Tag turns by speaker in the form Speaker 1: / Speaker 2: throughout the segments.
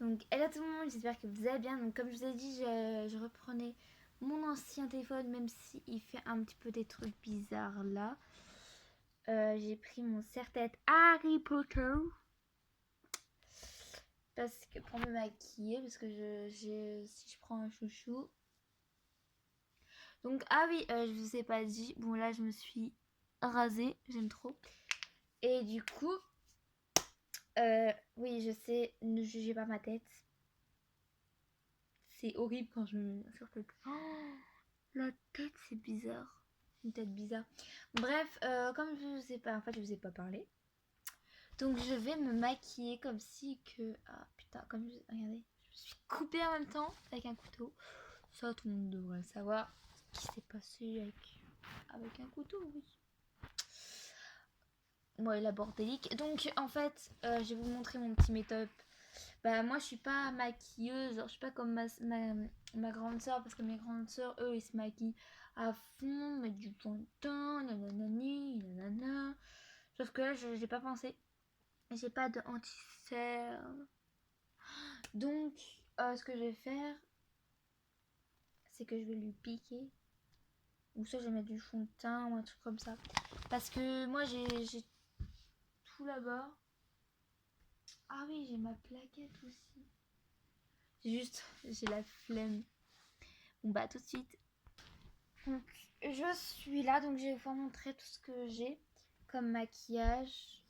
Speaker 1: Donc hello tout le monde, j'espère que vous allez bien. Donc comme je vous ai dit, je reprenais mon ancien téléphone, même s'il fait un petit peu des trucs bizarres là. J'ai pris mon serre-tête Harry Potter parce que pour me maquiller, parce que si je prends un chouchou. Donc ah oui, je vous ai pas dit. Bon là je me suis rasée, j'aime trop. Et du coup, oui je sais, ne jugez pas ma tête. C'est horrible quand je me mets sur tête. Oh, la tête, c'est bizarre. Une tête bizarre. Bref, comme je vous ai pas, en fait, je vous ai pas parlé. Donc, je vais me maquiller comme si que. Ah putain, comme je. Regardez, je me suis coupée en même temps avec un couteau. Ça, tout le monde devrait le savoir. Ce qui s'est passé avec un couteau, oui. Ouais, la bordélique. Donc, en fait, je vais vous montrer mon petit make-up. Bah, moi, je suis pas maquilleuse. Je suis pas comme ma grande soeur. Parce que mes grandes soeurs, eux, ils se maquillent à fond, mettent du fond de teint, nananani, nanana. Sauf que là, j'ai pas pensé. J'ai pas de anti-cerne. Donc, ce que je vais faire, c'est que je vais lui piquer. Ou soit je vais mettre du fond de teint ou un truc comme ça. Parce que moi, j'ai tout là-bas. Ah oui, j'ai ma plaquette aussi. Juste, j'ai la flemme. Bon bah tout de suite. Donc je suis là, donc je vais vous montrer tout ce que j'ai comme maquillage.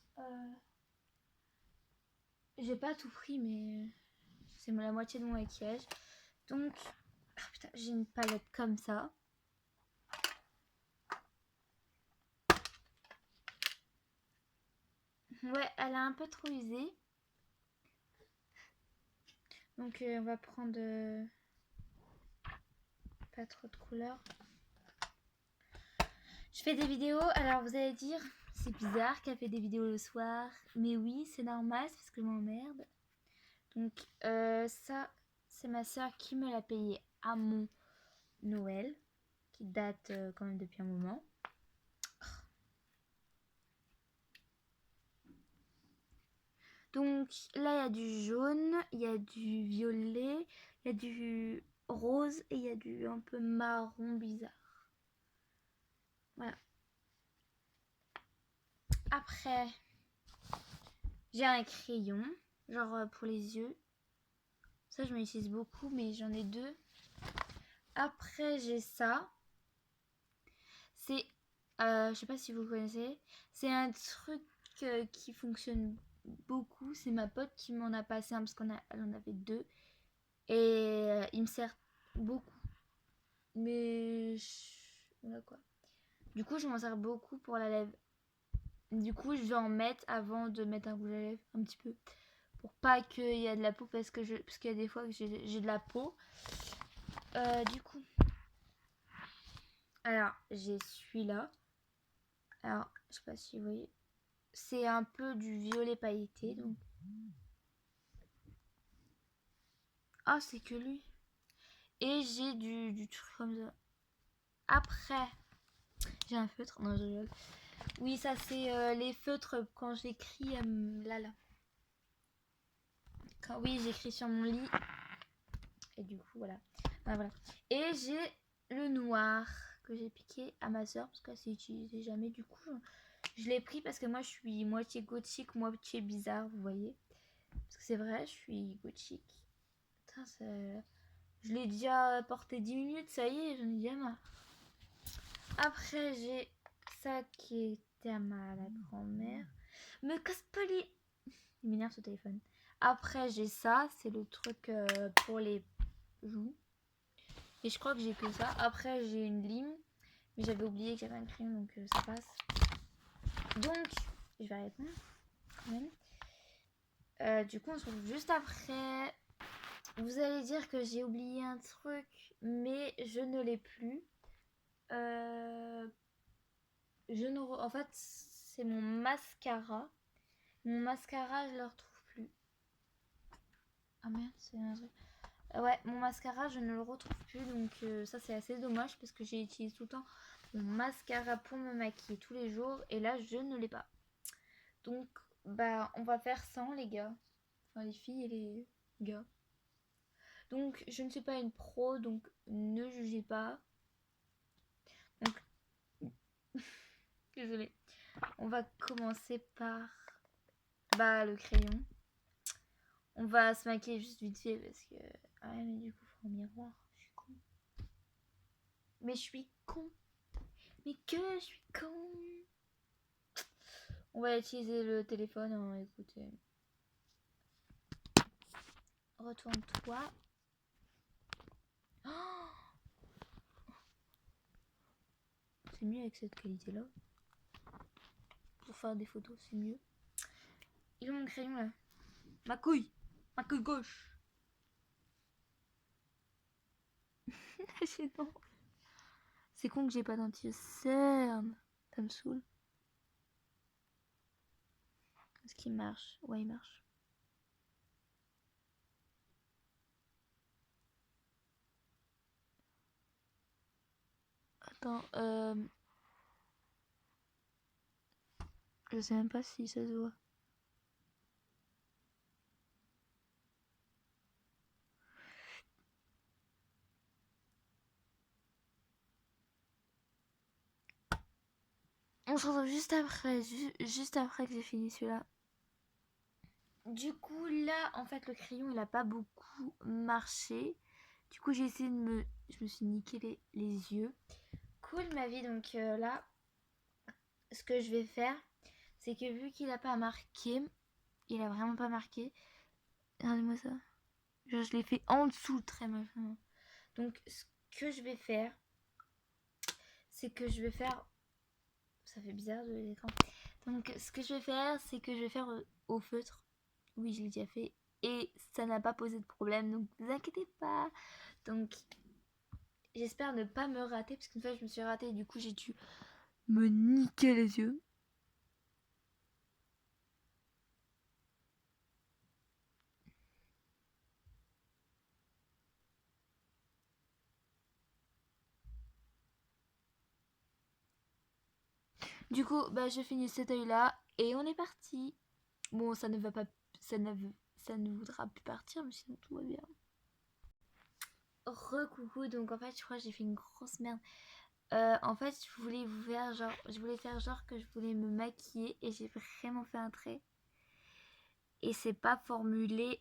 Speaker 1: J'ai pas tout pris, mais c'est la moitié de mon maquillage. Donc, oh putain, j'ai une palette comme ça. Ouais, elle a un peu trop usé. Donc on va prendre pas trop de couleurs. Je fais des vidéos, alors vous allez dire, c'est bizarre qu'elle fait des vidéos le soir. Mais oui, c'est normal, c'est parce que je m'emmerde. Donc ça, c'est ma soeur qui me l'a payé à mon Noël, qui date quand même depuis un moment. Donc là, il y a du jaune, il y a du violet, il y a du rose et il y a du un peu marron bizarre. Voilà. Après, j'ai un crayon, genre pour les yeux. Ça, je m'utilise beaucoup, mais j'en ai deux. Après, j'ai ça. C'est, je sais pas si vous connaissez, c'est un truc qui fonctionne beaucoup. C'est ma pote qui m'en a passé un parce elle en avait deux. Et il me sert beaucoup. Mais voilà quoi. Du coup, je m'en sers beaucoup pour la lèvre. Du coup, je vais en mettre avant de mettre un rouge à lèvres un petit peu. Pour pas qu'il y ait de la peau parce qu'il y a des fois que j'ai de la peau. Du coup. Alors, j'ai celui-là. Alors, je sais pas si vous voyez. C'est un peu du violet pailleté. Donc. Ah, c'est que lui. Et j'ai du truc comme ça. Après, j'ai un feutre. Non, je rigole. Oui, ça c'est les feutres quand j'écris là. Oui, j'écris sur mon lit. Et du coup, voilà. Ah, voilà. Et j'ai le noir que j'ai piqué à ma soeur parce qu'elle s'est utilisée jamais. Du coup, je l'ai pris parce que moi je suis moitié gothique, moitié bizarre, vous voyez. Parce que c'est vrai, je suis gothique. Putain, ça... Je l'ai déjà porté 10 minutes, ça y est, j'en ai déjà marre. Après, j'ai ça qui était à la grand-mère. Me casse pas les... Il m'énerve ce téléphone. Après, j'ai ça, c'est le truc pour les joues. Et je crois que j'ai que ça. Après, j'ai une lime. Mais j'avais oublié que j'avais un crayon, donc ça passe. Donc, je vais répondre quand même. Du coup, on se retrouve juste après. Vous allez dire que j'ai oublié un truc, mais je ne l'ai plus. En fait, c'est mon mascara. Mon mascara, je le retrouve plus. Ah merde, c'est un truc. Ouais, mon mascara, je ne le retrouve plus. Donc ça, c'est assez dommage parce que j'utilise tout le temps mon mascara pour me maquiller tous les jours. Et là, je ne l'ai pas. Donc, bah, on va faire sans, les gars. Enfin, les filles et les... gars. Donc, je ne suis pas une pro, donc ne jugez pas. Donc, désolée. On va commencer par le crayon. On va se maquiller juste vite fait parce que... Ah ouais, mais du coup, faut un miroir. Je suis con. Mais je suis con. Mais que je suis con. On va utiliser le téléphone, hein, écoutez. Retourne-toi. Oh, c'est mieux avec cette qualité-là. Pour faire des photos, c'est mieux. Il est où mon crayon là? Ma couille gauche. C'est non. C'est con que j'ai pas d'anti-cerne. Ça me saoule. Est-ce qu'il marche? Ouais, il marche. Attends, je sais même pas si ça se voit. On se retrouve juste après, juste après que j'ai fini celui-là. Du coup, là, en fait, le crayon, il a pas beaucoup marché. Du coup, j'ai essayé de me... Je me suis niqué les yeux. Cool, ma vie. Donc là, ce que je vais faire, c'est que vu qu'il a pas marqué, il a vraiment pas marqué. Regardez-moi ça. Genre, je l'ai fait en dessous, très machin. Donc, ce que je vais faire, c'est que je vais faire... Ça fait bizarre de l'écran. Donc, ce que je vais faire, c'est que je vais faire au feutre. Oui, je l'ai déjà fait. Et ça n'a pas posé de problème, donc ne vous inquiétez pas. Donc, j'espère ne pas me rater, parce qu'une fois, je me suis ratée et du coup, j'ai dû me niquer les yeux. Du coup, bah, je finis cet œil-là et on est parti. Bon, ça ne va pas... Ça ne voudra plus partir, mais sinon tout va bien. Recoucou, donc en fait, je crois que j'ai fait une grosse merde. En fait, je voulais faire genre que je voulais me maquiller et j'ai vraiment fait un trait. Et c'est pas formulé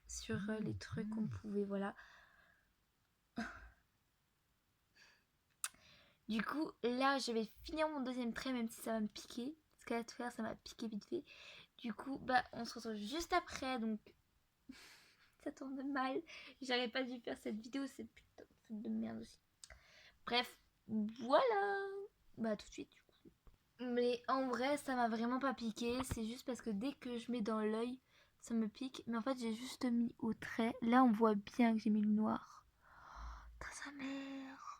Speaker 1: sur les trucs qu'on pouvait, voilà. Du coup, là, je vais finir mon deuxième trait, même si ça va me piquer. Parce qu'à tout faire, ça m'a piqué vite fait. Du coup, bah, on se retrouve juste après, donc... ça tourne mal. J'aurais pas dû faire cette vidéo, c'est putain de truc de merde aussi. Bref, voilà. Bah, tout de suite, du coup. Mais en vrai, ça m'a vraiment pas piqué. C'est juste parce que dès que je mets dans l'œil, ça me pique. Mais en fait, j'ai juste mis au trait. Là, on voit bien que j'ai mis le noir. Putain, sa mère.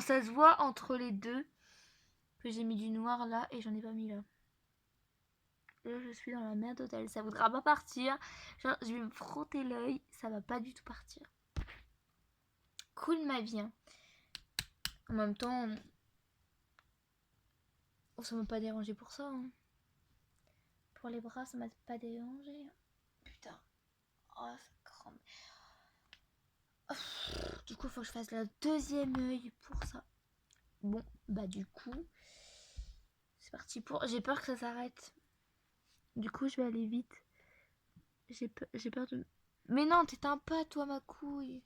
Speaker 1: Ça se voit entre les deux que j'ai mis du noir là et j'en ai pas mis là. Là, je suis dans la merde totale. Ça voudra pas partir. Genre, je vais me frotter l'œil. Ça va pas du tout partir. Cool ma vie. Hein. En même temps, ça m'a pas dérangé pour ça. Hein. Pour les bras, ça m'a pas dérangé. Putain. Oh, ça crampe. Du coup, il faut que je fasse le deuxième œil pour ça. Bon, bah du coup, c'est parti pour... J'ai peur que ça s'arrête. Du coup, je vais aller vite. J'ai peur de... Mais non, t'éteins pas, toi, ma couille.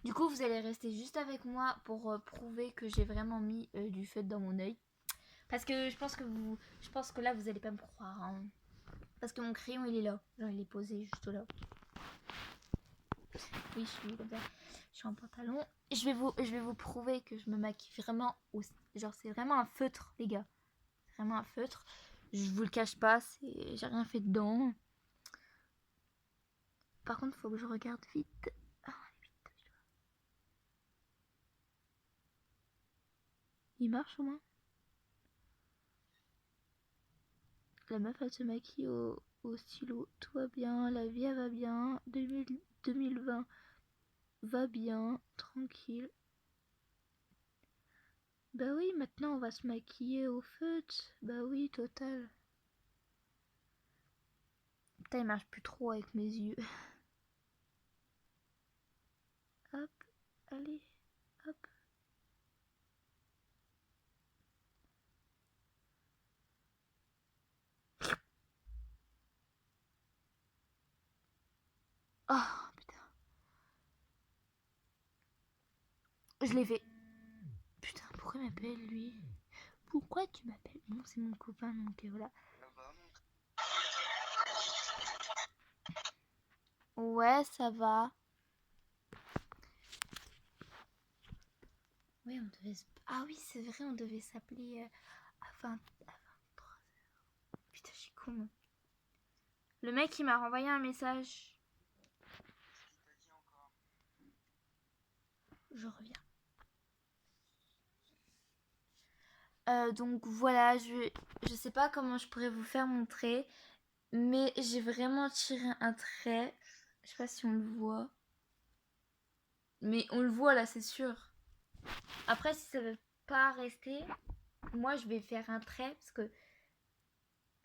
Speaker 1: Du coup, vous allez rester juste avec moi pour prouver que j'ai vraiment mis du feu dans mon œil. Parce que je pense que là, vous allez pas me croire. Hein. Parce que mon crayon, il est là. Genre, il est posé juste là. Oui, je suis comme ça. Je suis en pantalon. Je vais vous prouver que je me maquille vraiment. Genre, c'est vraiment un feutre, les gars. C'est vraiment un feutre. Je vous le cache pas, j'ai rien fait dedans. Par contre, il faut que je regarde vite. Ah, vite. Il marche au moins. La meuf, elle se maquille au stylo. Tout va bien, la vie, elle va bien. 2020 va bien, tranquille. Bah oui, maintenant on va se maquiller au feutre. Bah oui, total. Putain, il marche plus trop avec mes yeux. Hop, allez, hop. Oh, putain. Je l'ai fait. Putain, pourquoi il m'appelle lui? Pourquoi tu m'appelles? Bon, c'est mon copain, donc voilà. Ouais, ça va. Ouais, on devait se... Ah oui, c'est vrai, on devait s'appeler à 23h. Putain, je suis con. Le mec, il m'a renvoyé un message. Je reviens. Donc voilà, je sais pas comment je pourrais vous faire montrer, mais j'ai vraiment tiré un trait. Je sais pas si on le voit. Mais on le voit là, c'est sûr. Après, si ça veut pas rester, moi je vais faire un trait parce que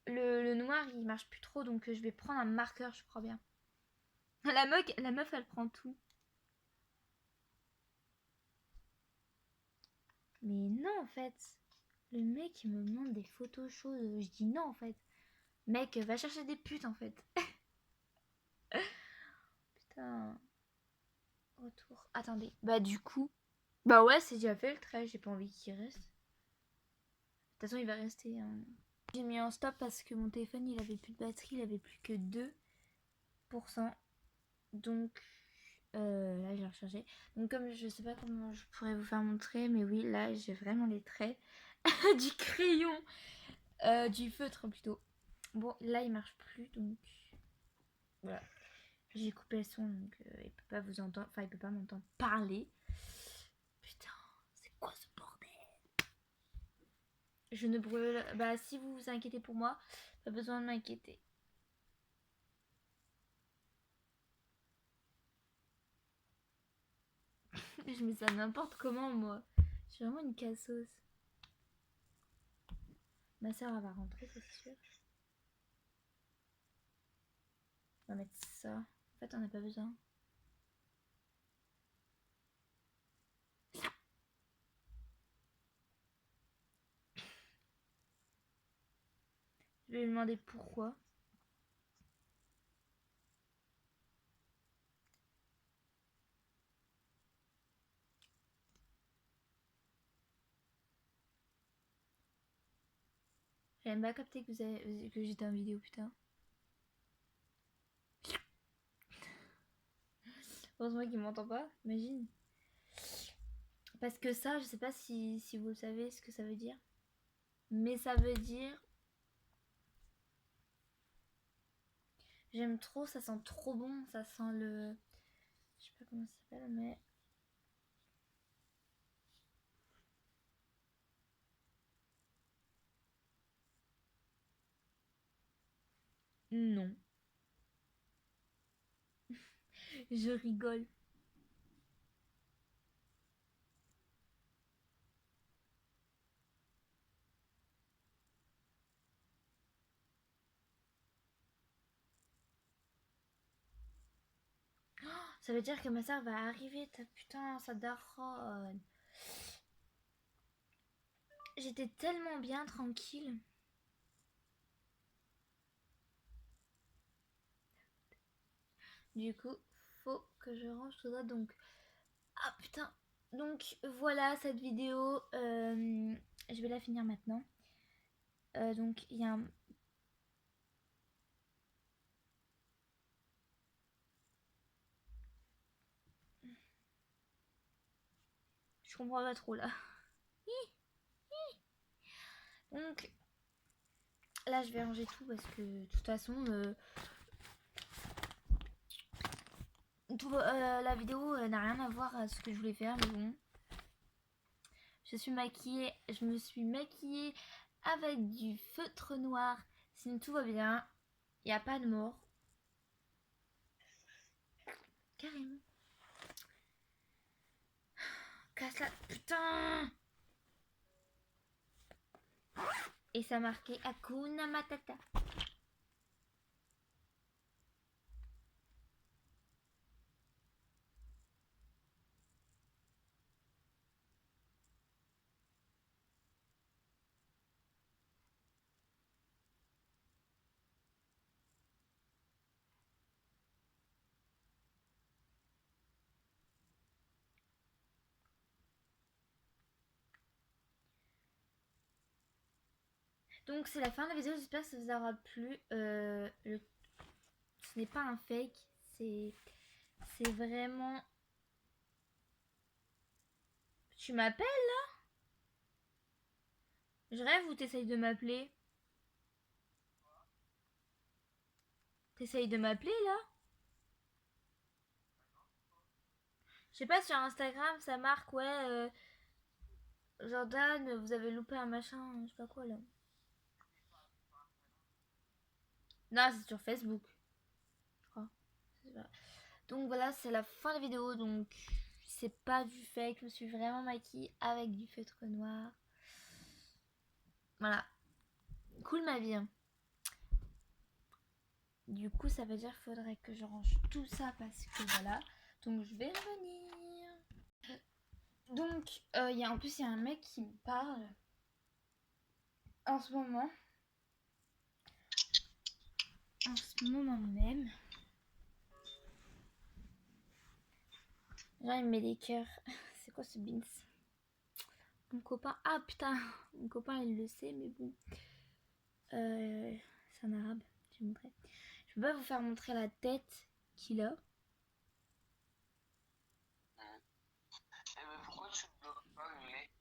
Speaker 1: le noir il marche plus trop, donc je vais prendre un marqueur, je crois bien. La meuf elle prend tout. Mais non en fait, le mec il me demande des photos chaudes, je dis non en fait. Mec, va chercher des putes en fait. Putain. Retour. Attendez. Bah du coup. Bah ouais, c'est déjà fait le trait, j'ai pas envie qu'il reste. De toute façon, il va rester. Hein. J'ai mis en stop parce que mon téléphone, il avait plus de batterie, il avait plus que 2%. Donc là, j'ai rechargé. Donc comme je sais pas comment je pourrais vous faire montrer, mais oui, là, j'ai vraiment les traits du crayon, du feutre plutôt. Bon, là, il marche plus, donc voilà. J'ai coupé le son, donc il peut pas vous entendre, enfin, il peut pas m'entendre parler. Putain, c'est quoi ce bordel? Je ne brûle. Bah, si vous vous inquiétez pour moi, pas besoin de m'inquiéter. Je mets ça n'importe comment, moi. Je suis vraiment une cassos. Ma soeur, elle va rentrer, c'est sûr. On va mettre ça. En fait, on n'a pas besoin. Je vais lui demander pourquoi. J'ai même pas capté que, que j'étais en vidéo, putain. Heureusement qu'il m'entend pas, imagine. Parce que ça, je sais pas si vous le savez ce que ça veut dire. Mais ça veut dire... J'aime trop, ça sent trop bon. Ça sent le... Je sais pas comment ça s'appelle, mais... Non. Je rigole. Ça veut dire que ma soeur va arriver, putain, ça daronne. J'étais tellement bien tranquille. Du coup, faut que je range tout ça. Donc, ah putain. Donc voilà cette vidéo. Je vais la finir maintenant. Donc il y a un... Je comprends pas trop là. Donc là je vais ranger tout parce que de toute façon la vidéo n'a rien à voir à ce que je voulais faire, mais bon. Je suis maquillée, je me suis maquillée avec du feutre noir. Sinon tout va bien, il n'y a pas de mort. Carrément. Casse la... Putain! Et ça marquait Hakuna Matata. Donc c'est la fin de la vidéo, j'espère que ça vous aura plu. Ce n'est pas un fake, c'est vraiment... Tu m'appelles là? Je rêve ou t'essayes de m'appeler? T'essayes de m'appeler là? Je sais pas, sur Instagram ça marque, ouais, Jordan, vous avez loupé un machin, je sais pas quoi là. Non, c'est sur Facebook, je crois. Donc voilà, c'est la fin de la vidéo, donc c'est pas du fake, je me suis vraiment maquillée avec du feutre noir. Voilà, cool ma vie. Hein. Du coup, ça veut dire qu'il faudrait que je range tout ça parce que voilà. Donc je vais revenir. Donc, en plus, il y a un mec qui me parle en ce moment. En ce moment même. Là, il me met des cœurs. C'est quoi ce beans? Mon copain. Ah putain! Mon copain, il le sait, mais bon. C'est en arabe. Je vais montrer. Je peux pas vous faire montrer la tête qu'il a.
Speaker 2: Mais pourquoi tu ne bloques pas le lait?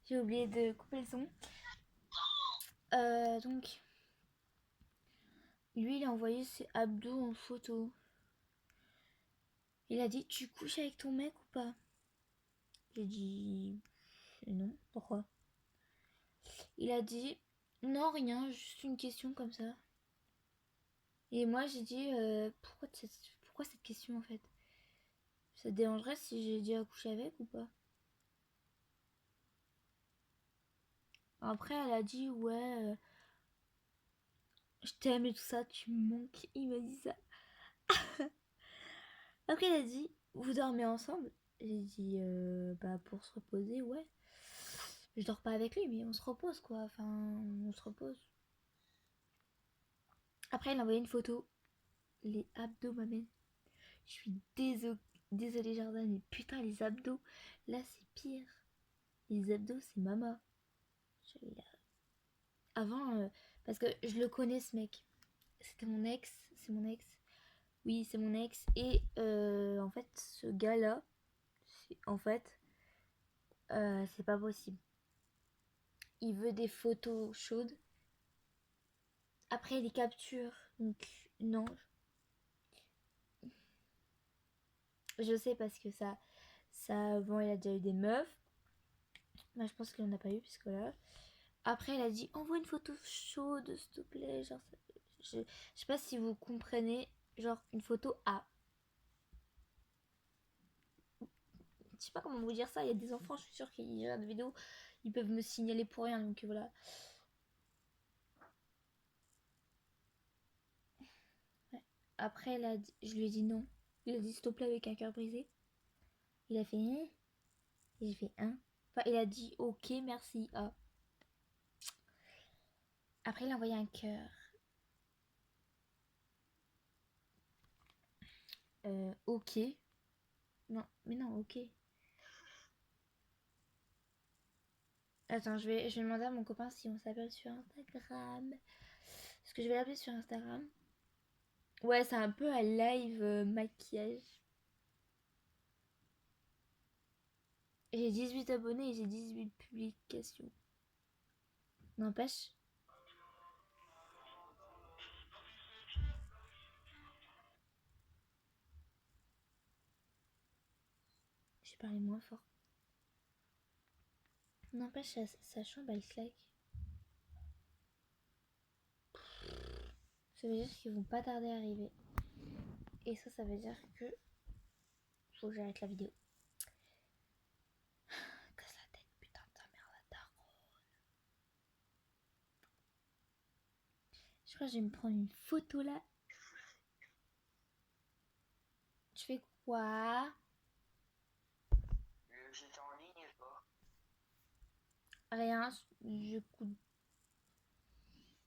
Speaker 1: J'ai oublié de couper le son. Donc, lui, il a envoyé ses abdos en photo. Il a dit, tu couches avec ton mec ou pas? J'ai dit, non, pourquoi? Il a dit, non, rien, juste une question comme ça. Et moi, j'ai dit, pourquoi cette question en fait? Ça te dérangerait si j'ai dit à coucher avec ou pas? Après, elle a dit, ouais, je t'aime et tout ça, tu me manques. Il m'a dit ça. Après, il a dit, vous dormez ensemble? J'ai dit, bah pour se reposer, ouais. Je dors pas avec lui, mais on se repose quoi. Enfin, on se repose. Après, il a envoyé une photo. Les abdos, ma mère. Je suis désolée, Jordan, mais putain, les abdos, là, c'est pire. Les abdos, c'est mama. Avant, parce que je le connais, ce mec. C'était mon ex, c'est mon ex. Oui, c'est mon ex. Et en fait, ce gars-là, en fait, c'est pas possible. Il veut des photos chaudes. Après, il les capture. Donc, non. Je sais parce que ça avant, il a déjà eu des meufs. Moi, je pense qu'il n'en a pas eu, puisque là. Après, elle a dit envoie une photo chaude, s'il te plaît. Genre, je sais pas si vous comprenez. Genre, une photo à. Je sais pas comment vous dire ça. Il y a des enfants, je suis sûre qu'ils regardent des vidéos. Ils peuvent me signaler pour rien. Donc voilà. Ouais. Après, je lui ai dit non. Il a dit s'il te plaît avec un cœur brisé. Il a fait hein. Et j'ai fait hein. Enfin, il a dit ok, merci. Ah. Après, il a envoyé un cœur. Ok. Non, mais non, ok. Attends, je vais demander à mon copain si on s'appelle sur Instagram. Est-ce que je vais l'appeler sur Instagram? Ouais, c'est un peu un live maquillage. J'ai 18 abonnés et j'ai 18 publications. N'empêche. J'ai parlé moins fort. N'empêche, sa chambre elle claque. Ça veut dire qu'ils vont pas tarder à arriver. Et ça veut dire que faut que j'arrête la vidéo. Casse la tête, putain. Je crois que je vais me prendre une photo là. Je fais quoi?
Speaker 2: J'étais en ligne et toi?
Speaker 1: Rien, je coude.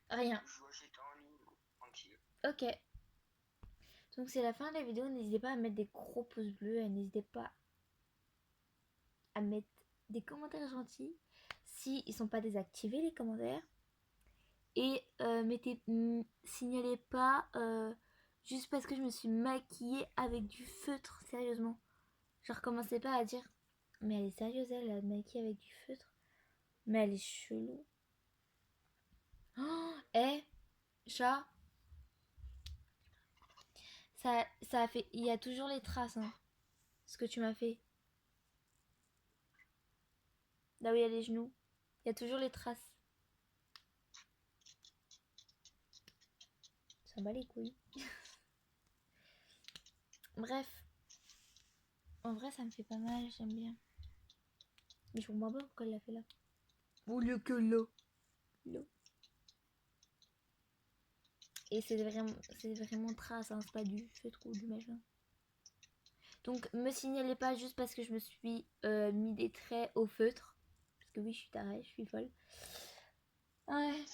Speaker 1: Rien.
Speaker 2: Je vois j'étais en ligne, tranquille.
Speaker 1: Ok. Donc c'est la fin de la vidéo. N'hésitez pas à mettre des gros pouces bleus. Et n'hésitez pas à mettre des commentaires gentils. Si ils sont pas désactivés les commentaires. Et signalez pas juste parce que je me suis maquillée avec du feutre, sérieusement. Genre commencez pas à dire mais elle est sérieuse elle a maquillée avec du feutre. Mais elle est chelou. Oh, chat, ça a fait. Il y a toujours les traces, hein. Ce que tu m'as fait. Là où il y a les genoux. Il y a toujours les traces. Ça bat les couilles. Bref. En vrai, ça me fait pas mal, j'aime bien. Mais je comprends pas pourquoi elle l'a fait là. Au lieu que là. Là. Et c'est vraiment trace, hein, c'est pas du feutre ou du machin. Donc, me signalez pas juste parce que je me suis mis des traits au feutre. Parce que oui, je suis tarée, je suis folle. Ouais.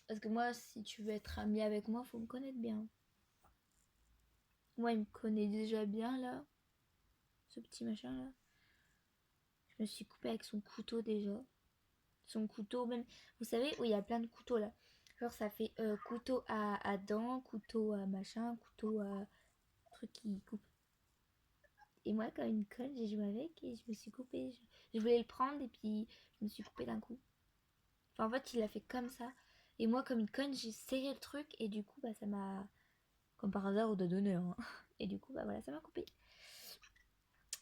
Speaker 1: Parce que moi, si tu veux être ami avec moi, faut me connaître bien. Moi, il me connaît déjà bien, là. Ce petit machin, là. Je me suis coupée avec son couteau, déjà. Son couteau, même... Vous savez où il y a plein de couteaux, là. Genre, ça fait couteau à dents, couteau à machin, couteau à... truc qui coupe. Et moi, comme une conne, j'ai joué avec et je me suis coupée. Je voulais le prendre et puis je me suis coupée d'un coup. Enfin, en fait, il a fait comme ça. Et moi, comme une conne, j'ai serré le truc et du coup, bah, ça m'a... Comme par hasard, au doigt d'honneur. Hein. Et du coup, bah voilà, ça m'a coupé.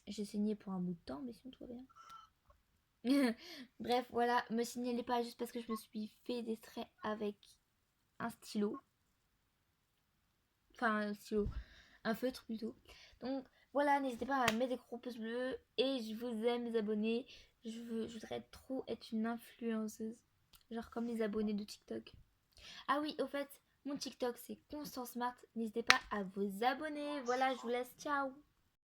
Speaker 1: J'ai saigné pour un bout de temps, mais sinon, tout va bien. Bref, voilà, me signalez pas juste parce que je me suis fait des traits avec un stylo. Enfin, un stylo. Un feutre plutôt. Donc, voilà, n'hésitez pas à mettre des gros pouces bleus. Et je vous aime, les abonnés. Je voudrais trop être une influenceuse. Genre comme les abonnés de TikTok. Ah oui, au fait, mon TikTok c'est Constance Smart. N'hésitez pas à vous abonner. Voilà, je vous laisse. Ciao.